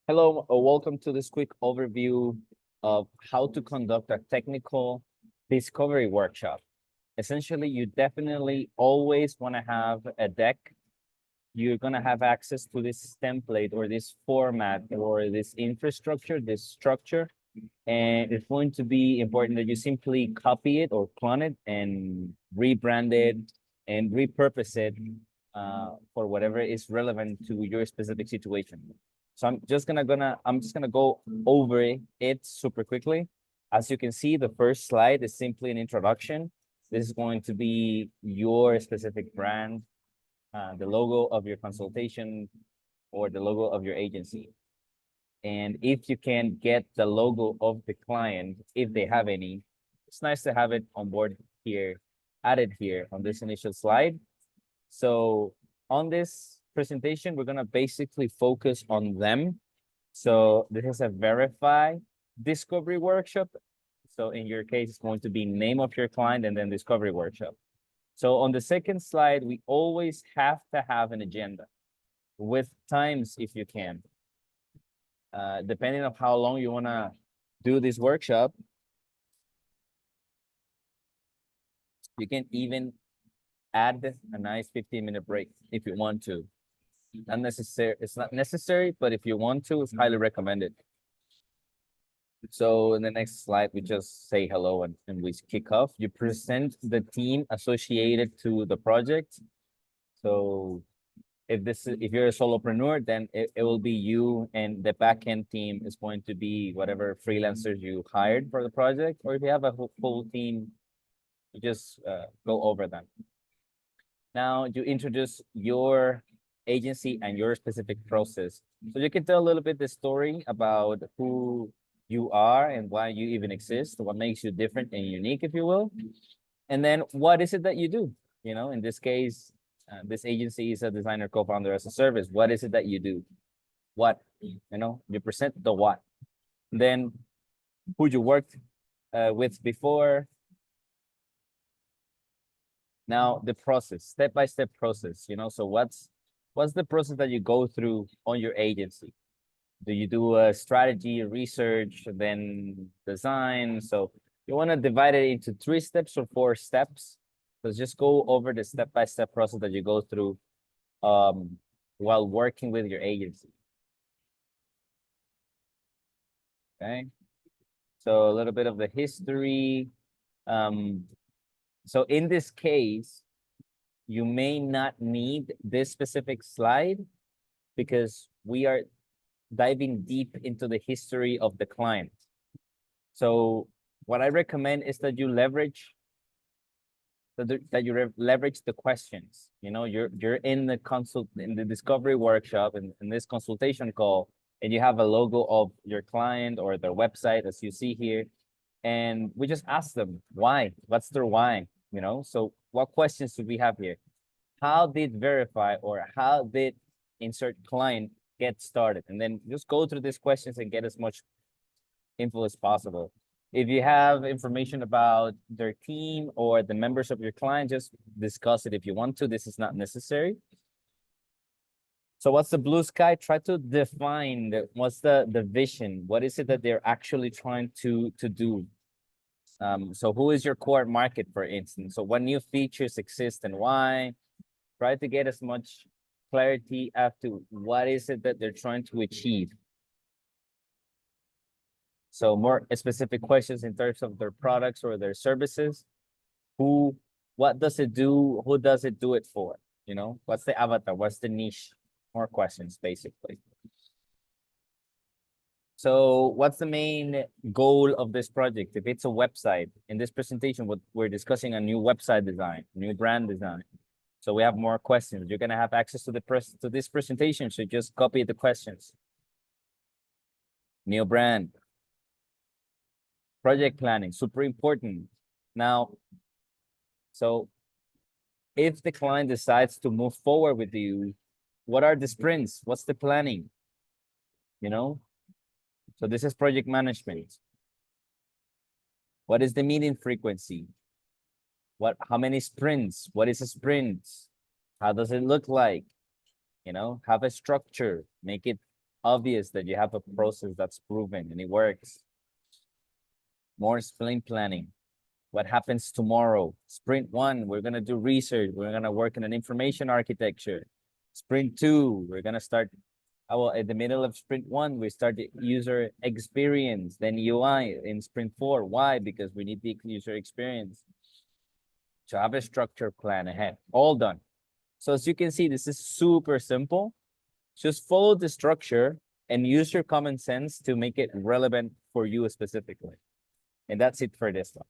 Hello, welcome to this quick overview of how to conduct a technical discovery workshop. Essentially, you definitely always want to have a deck. You're going to have access to this template or this format or this infrastructure, this structure. And it's going to be important that you simply copy it or clone it and rebrand it and repurpose it for whatever is relevant to your specific situation. So I'm just gonna go over it super quickly. As you can see, the first slide is simply an introduction. This is going to be your specific brand, the logo of your consultation or the logo of your agency. And if you can get the logo of the client, if they have any, it's nice to have it on board here, added here on this initial slide. So on this presentation, we're gonna basically focus on them. So this is a verify discovery workshop. So in your case, it's going to be name of your client and then discovery workshop. So on the second slide, we always have to have an agenda with times if you can. Depending on how long you wanna do this workshop, you can even add a nice 15-minute break if you want to. Unnecessary, it's not necessary, but if you want to, it's highly recommended. So in the next slide, we just say hello and we kick off. You present the team associated to the project. So if you're a solopreneur, then it will be you, and the backend team is going to be whatever freelancers you hired for the project. Or if you have a full team, you just go over them. Now you introduce your agency and your specific process. So you can tell a little bit the story about who you are and why you even exist, what makes you different and unique, if you will. And then what is it that you do? You know, in this case, this agency is a designer co-founder as a service. What is it that you do? What, you know, you present the what. Then who you worked with before. Now the process, step-by-step process, you know, so what's the process that you go through on your agency? Do you do a strategy, research, then design? So you want to divide it into 3 steps or 4 steps. So just go over the step-by-step process that you go through while working with your agency. Okay. So a little bit of the history. So in this case, you may not need this specific slide because we are diving deep into the history of the client. So what I recommend is that you leverage leverage the questions. You know, you're in the discovery workshop in this consultation call, and you have a logo of your client or their website, as you see here, and we just ask them why. What's their why? You know, so what questions do we have here? How did verify or how did insert client get started? And then just go through these questions and get as much info as possible. If you have information about their team or the members of your client, just discuss it if you want to. This is not necessary. So what's the blue sky? Try to define what's the vision. What is it that they're actually trying to do? So who is your core market, for instance? So what new features exist and why? Try to get as much clarity as to what is it that they're trying to achieve. So more specific questions in terms of their products or their services. What does it do? Who does it do it for? You know, what's the avatar? What's the niche? More questions, basically. So what's the main goal of this project? If it's a website, in this presentation, what we're discussing a new website design, new brand design. So we have more questions. You're gonna have access to this presentation, so just copy the questions. New brand. Project planning, super important. Now, so if the client decides to move forward with you, what are the sprints? What's the planning? You know? So this is project management. What is the meeting frequency? How many sprints? What is a sprint? How does it look like? You know, have a structure, make it obvious that you have a process that's proven and it works. More sprint planning. What happens tomorrow? Sprint 1, we're gonna do research. We're gonna work in an information architecture. Sprint 2, we're gonna start, well, at the middle of sprint 1, we start the user experience, then UI in sprint 4. Why? Because we need the user experience. So have a structured plan ahead, all done. So as you can see, this is super simple. Just follow the structure and use your common sense to make it relevant for you specifically. And that's it for this one.